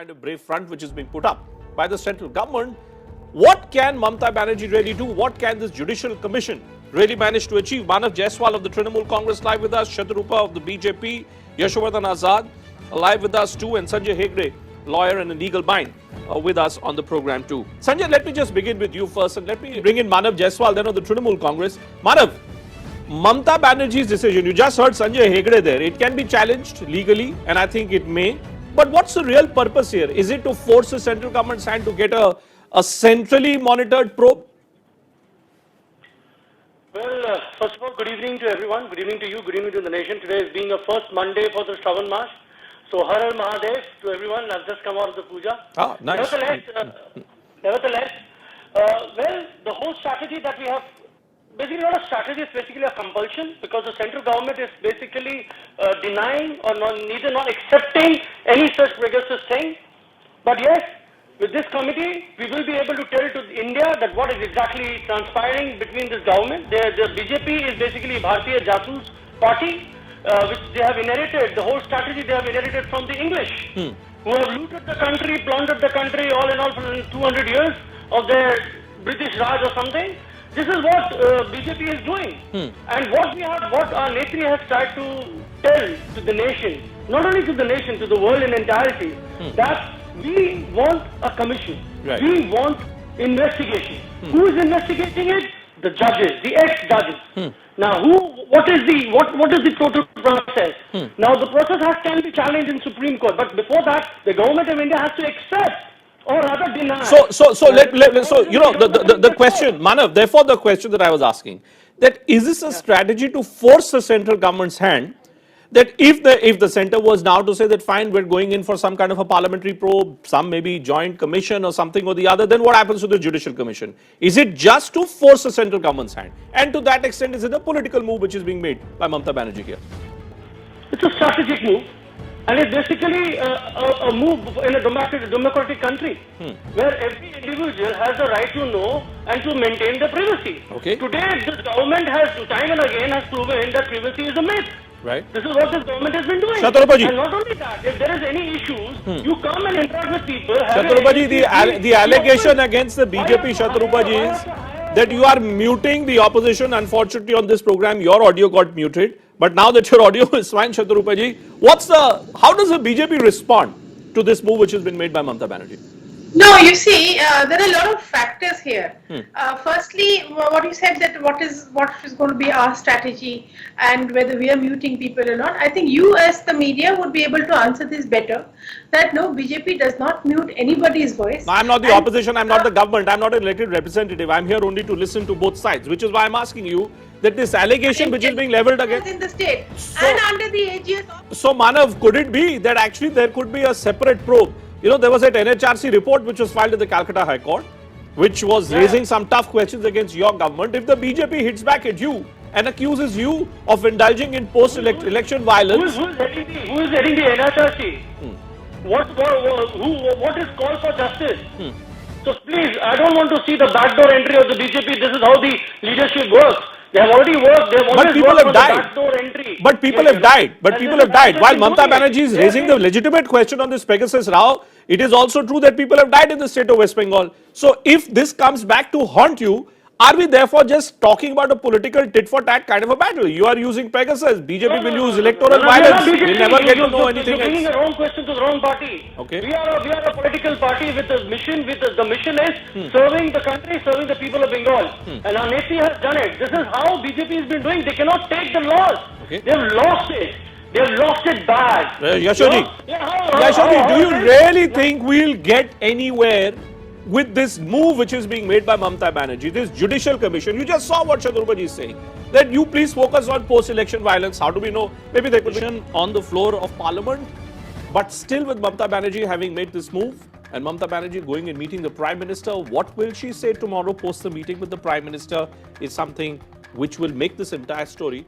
kind of brave front which is being put up by the central government. What can Mamata Banerjee really do? What can this Judicial Commission really manage to achieve? Manav Jaiswal of the Trinamool Congress live with us, Shatarupa of the BJP, Yashovardhan Azad live with us too, and Sanjay Hegde, lawyer and a legal mind, with us on the program too. Sanjay, let me just begin with you first and let me bring in Manav Jaiswal then of the Trinamool Congress. Manav, Mamata Banerjee's decision, you just heard Sanjay Hegde there, it can be challenged legally and I think it may. But what's the real purpose here? Is it to force the central government's hand to get a centrally monitored probe? Well, first of all, good evening to everyone. Good evening to you. Good evening to the nation. Today is being a first Monday for the Shravan Mass. So, Har Har Mahadev to everyone. I've just come out of the puja. Ah, nice. Nevertheless, well, the whole strategy that we have, basically not a strategy, it's basically a compulsion because the central government is basically denying or neither not accepting any such Pegasus thing. But yes, with this committee, we will be able to tell to India that what is exactly transpiring between this government. The BJP is basically Bharatiya Jasus party, which they have inherited, the whole strategy they have inherited from the English, who have looted the country, plundered the country, all in all for 200 years of their British Raj or something. This is what BJP is doing. And what our Netri has tried to tell to the nation, not only to the nation, to the world in entirety, that we want a commission. Right. We want investigation. Who is investigating it? The judges, the ex-judges. Now, what is the total process? Now, the process can be challenged in Supreme Court, but before that, the government of India has to accept or rather deny. So you know, the question, Manav, therefore the question that I was asking, that is this a strategy to force the central government's hand, that if the center was now to say that fine, we're going in for some kind of a parliamentary probe, some maybe joint commission or something or the other, then what happens to the Judicial Commission? Is it just to force the central government's hand? And to that extent, is it a political move which is being made by Mamata Banerjee here? It's a strategic move. And it's basically a move in a democratic country where every individual has the right to know and to maintain their privacy. Okay. Today, this government has time and again has proven that privacy is a myth. Right. This is what this government has been doing. Shatarupaji. And not only that, if there is any issues, you come and interact with people. Shatarupaji, the allegation against the BJP, Shatarupaji, is that you are muting the opposition. Unfortunately, on this program, your audio got muted. But now that your audio is fine, Shatarupaji, how does the BJP respond to this move which has been made by Mamata Banerjee? No, you see, there are a lot of factors here. Firstly, what you said, that what is going to be our strategy and whether we are muting people or not. I think you as the media would be able to answer this better. That no, BJP does not mute anybody's voice. No, I'm not the opposition, I'm not the government, I'm not an elected representative. I'm here only to listen to both sides, which is why I'm asking you that this allegation which is being leveled against in the state and under the AGS. So Manav, could it be that actually there could be a separate probe? You know, there was an NHRC report which was filed in the Calcutta High Court, which was raising some tough questions against your government. If the BJP hits back at you and accuses you of indulging in post-election violence... Who is heading the NHRC? What is call for justice? So please, I don't want to see the backdoor entry of the BJP. This is how the leadership works. They have already worked. They have always worked for the backdoor entry. But people have died. But people have died. While Mamata Banerjee is raising the legitimate question on this Pegasus Rao, it is also true that people have died in the state of West Bengal. So if this comes back to haunt you, are we therefore just talking about a political tit-for-tat kind of a battle? You are using Pegasus. BJP will use electoral violence. We'll never get to know anything else. You're bringing the wrong question to the wrong party. Okay. We are a political party with a mission. The mission is serving the country, serving the people of Bengal. And our Netri has done it. This is how BJP has been doing. They cannot take the loss. Okay. They have lost it. They have lost it bad. Yashodi, do you really think we'll get anywhere with this move which is being made by Mamata Banerjee, this Judicial Commission? You just saw what Shatarupaji is saying, that you please focus on post-election violence. How do we know? Maybe there could be on the floor of Parliament, but still with Mamata Banerjee having made this move and Mamata Banerjee going and meeting the Prime Minister, what will she say tomorrow post the meeting with the Prime Minister is something which will make this entire story